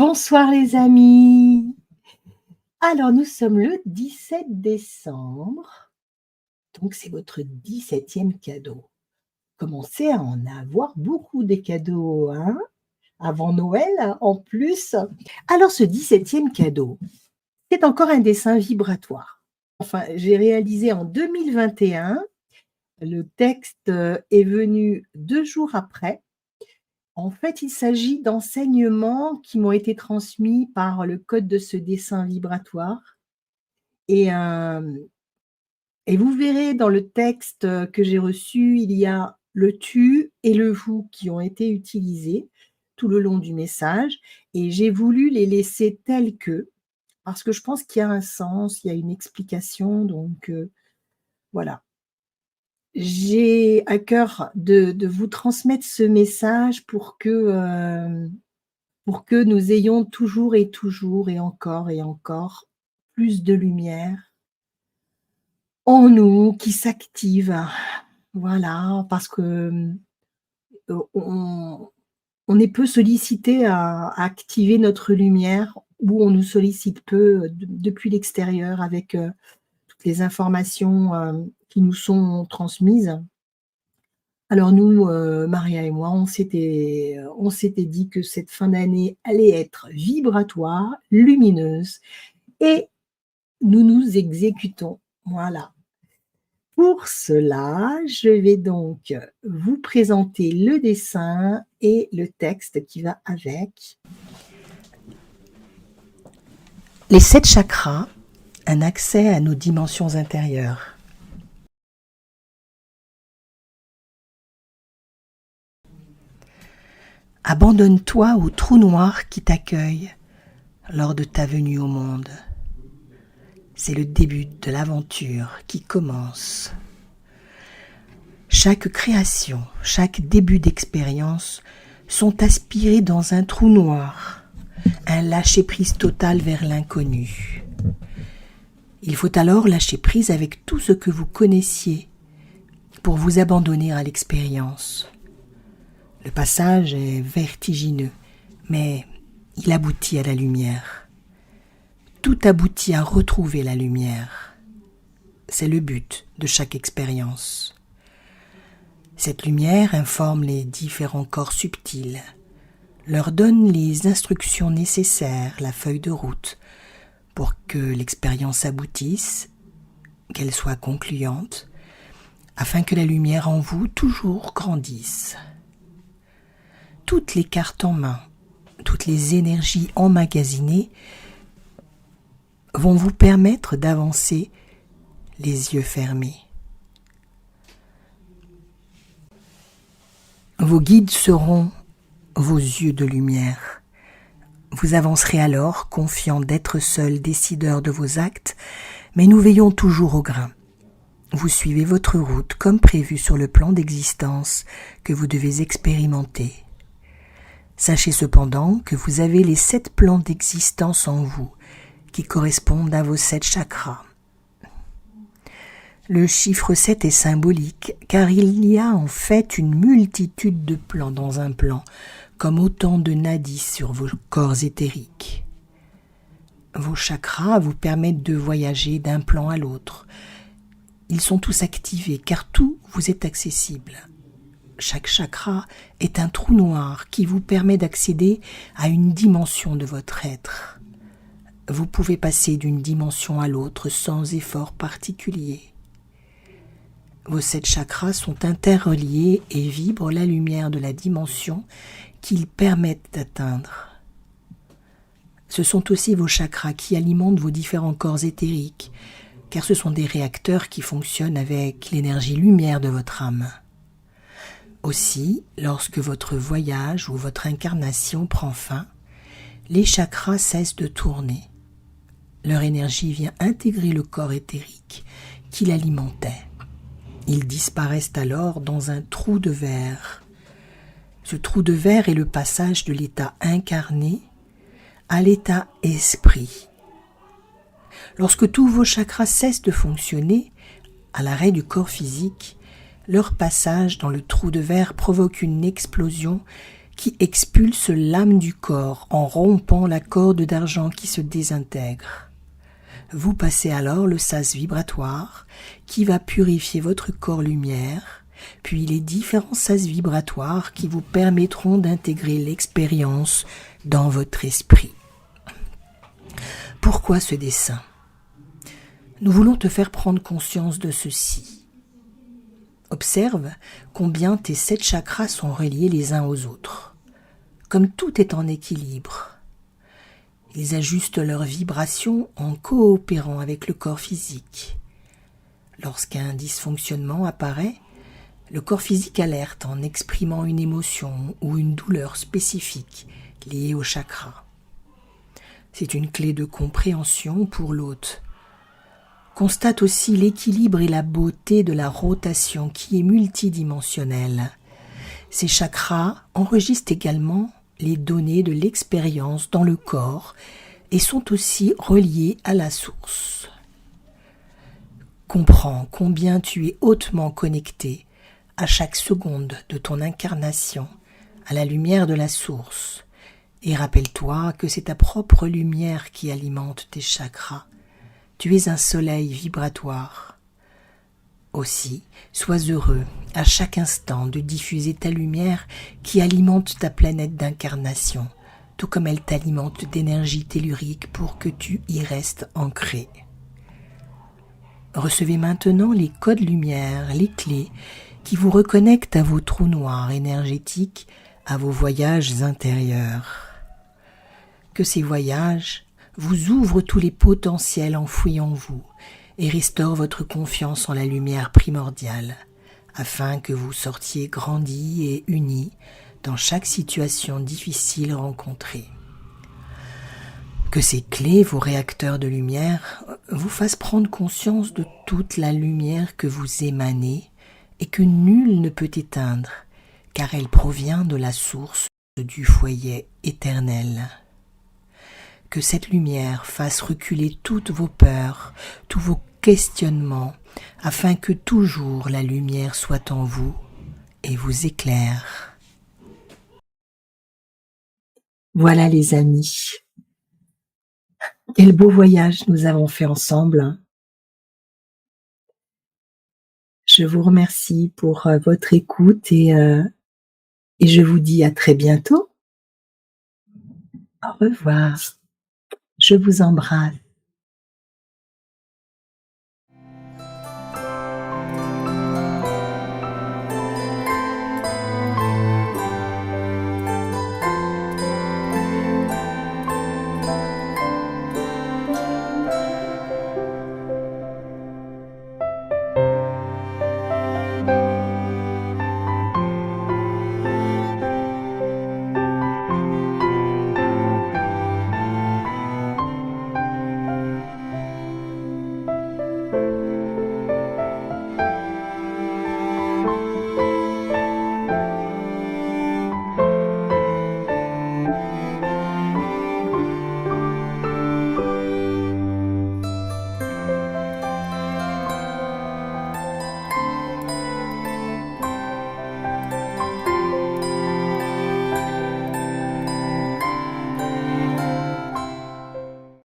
Bonsoir les amis. Alors nous sommes le 17 décembre, donc c'est votre 17e cadeau. Commencez à en avoir beaucoup des cadeaux, hein, avant Noël en plus. Alors ce 17e cadeau, c'est encore un dessin vibratoire. Enfin, j'ai réalisé en 2021, le texte est venu 2 jours après. En fait, il s'agit d'enseignements qui m'ont été transmis par le code de ce dessin vibratoire et vous verrez dans le texte, que j'ai reçu, il y a le «tu» et le «vous» qui ont été utilisés tout le long du message et j'ai voulu les laisser tels queux, parce que je pense qu'il y a un sens, il y a une explication donc voilà. J'ai à cœur de vous transmettre ce message pour que nous ayons toujours et encore plus de lumière en nous qui s'active. Voilà, parce que, on est peu sollicité à activer notre lumière ou on nous sollicite peu, depuis l'extérieur avec, toutes les informations, qui nous sont transmises. Alors nous, Maria et moi, on s'était dit que cette fin d'année allait être vibratoire, lumineuse et nous nous exécutons. Voilà. Pour cela, je vais donc vous présenter le dessin et le texte qui va avec. Les 7 chakras, un accès à nos dimensions intérieures. Abandonne-toi au trou noir qui t'accueille lors de ta venue au monde. C'est le début de l'aventure qui commence. Chaque création, chaque début d'expérience sont aspirés dans un trou noir, un lâcher-prise total vers l'inconnu. Il faut alors lâcher prise avec tout ce que vous connaissiez pour vous abandonner à l'expérience. Le passage est vertigineux, mais il aboutit à la lumière. Tout aboutit à retrouver la lumière. C'est le but de chaque expérience. Cette lumière informe les différents corps subtils, leur donne les instructions nécessaires, la feuille de route, pour que l'expérience aboutisse, qu'elle soit concluante, afin que la lumière en vous toujours grandisse. Toutes les cartes en main, toutes les énergies emmagasinées vont vous permettre d'avancer les yeux fermés. Vos guides seront vos yeux de lumière. Vous avancerez alors, confiant d'être seul décideur de vos actes, mais nous veillons toujours au grain. Vous suivez votre route comme prévu sur le plan d'existence que vous devez expérimenter. Sachez cependant que vous avez les 7 plans d'existence en vous, qui correspondent à vos 7 chakras. Le chiffre 7 est symbolique, car il y a en fait une multitude de plans dans un plan, comme autant de nadis sur vos corps éthériques. Vos chakras vous permettent de voyager d'un plan à l'autre. Ils sont tous activés, car tout vous est accessible. Chaque chakra est un trou noir qui vous permet d'accéder à une dimension de votre être. Vous pouvez passer d'une dimension à l'autre sans effort particulier. Vos 7 chakras sont interreliés et vibrent la lumière de la dimension qu'ils permettent d'atteindre. Ce sont aussi vos chakras qui alimentent vos différents corps éthériques, car ce sont des réacteurs qui fonctionnent avec l'énergie lumière de votre âme. Aussi, lorsque votre voyage ou votre incarnation prend fin, les chakras cessent de tourner. Leur énergie vient intégrer le corps éthérique qui l'alimentait. Ils disparaissent alors dans un trou de verre. Ce trou de verre est le passage de l'état incarné à l'état esprit. Lorsque tous vos chakras cessent de fonctionner, à l'arrêt du corps physique, leur passage dans le trou de verre provoque une explosion qui expulse l'âme du corps en rompant la corde d'argent qui se désintègre. Vous passez alors le sas vibratoire qui va purifier votre corps lumière, puis les différents sas vibratoires qui vous permettront d'intégrer l'expérience dans votre esprit. Pourquoi ce dessin ? Nous voulons te faire prendre conscience de ceci. Observe combien tes 7 chakras sont reliés les uns aux autres. Comme tout est en équilibre, ils ajustent leurs vibrations en coopérant avec le corps physique. Lorsqu'un dysfonctionnement apparaît, le corps physique alerte en exprimant une émotion ou une douleur spécifique liée au chakra. C'est une clé de compréhension pour l'hôte. Constate aussi l'équilibre et la beauté de la rotation qui est multidimensionnelle. Ces chakras enregistrent également les données de l'expérience dans le corps et sont aussi reliés à la source. Comprends combien tu es hautement connecté à chaque seconde de ton incarnation à la lumière de la source et rappelle-toi que c'est ta propre lumière qui alimente tes chakras. Tu es un soleil vibratoire. Aussi, sois heureux à chaque instant de diffuser ta lumière qui alimente ta planète d'incarnation, tout comme elle t'alimente d'énergie tellurique pour que tu y restes ancré. Recevez maintenant les codes lumière, les clés qui vous reconnectent à vos trous noirs énergétiques, à vos voyages intérieurs. Que ces voyages vous ouvrent tous les potentiels enfouis en vous et restaurent votre confiance en la lumière primordiale, afin que vous sortiez grandis et unis dans chaque situation difficile rencontrée. Que ces clés, vos réacteurs de lumière, vous fassent prendre conscience de toute la lumière que vous émanez et que nul ne peut éteindre, car elle provient de la source du foyer éternel. Que cette lumière fasse reculer toutes vos peurs, tous vos questionnements, afin que toujours la lumière soit en vous et vous éclaire. Voilà les amis, quel beau voyage nous avons fait ensemble. Je vous remercie pour votre écoute et je vous dis à très bientôt. Au revoir. Je vous embrasse.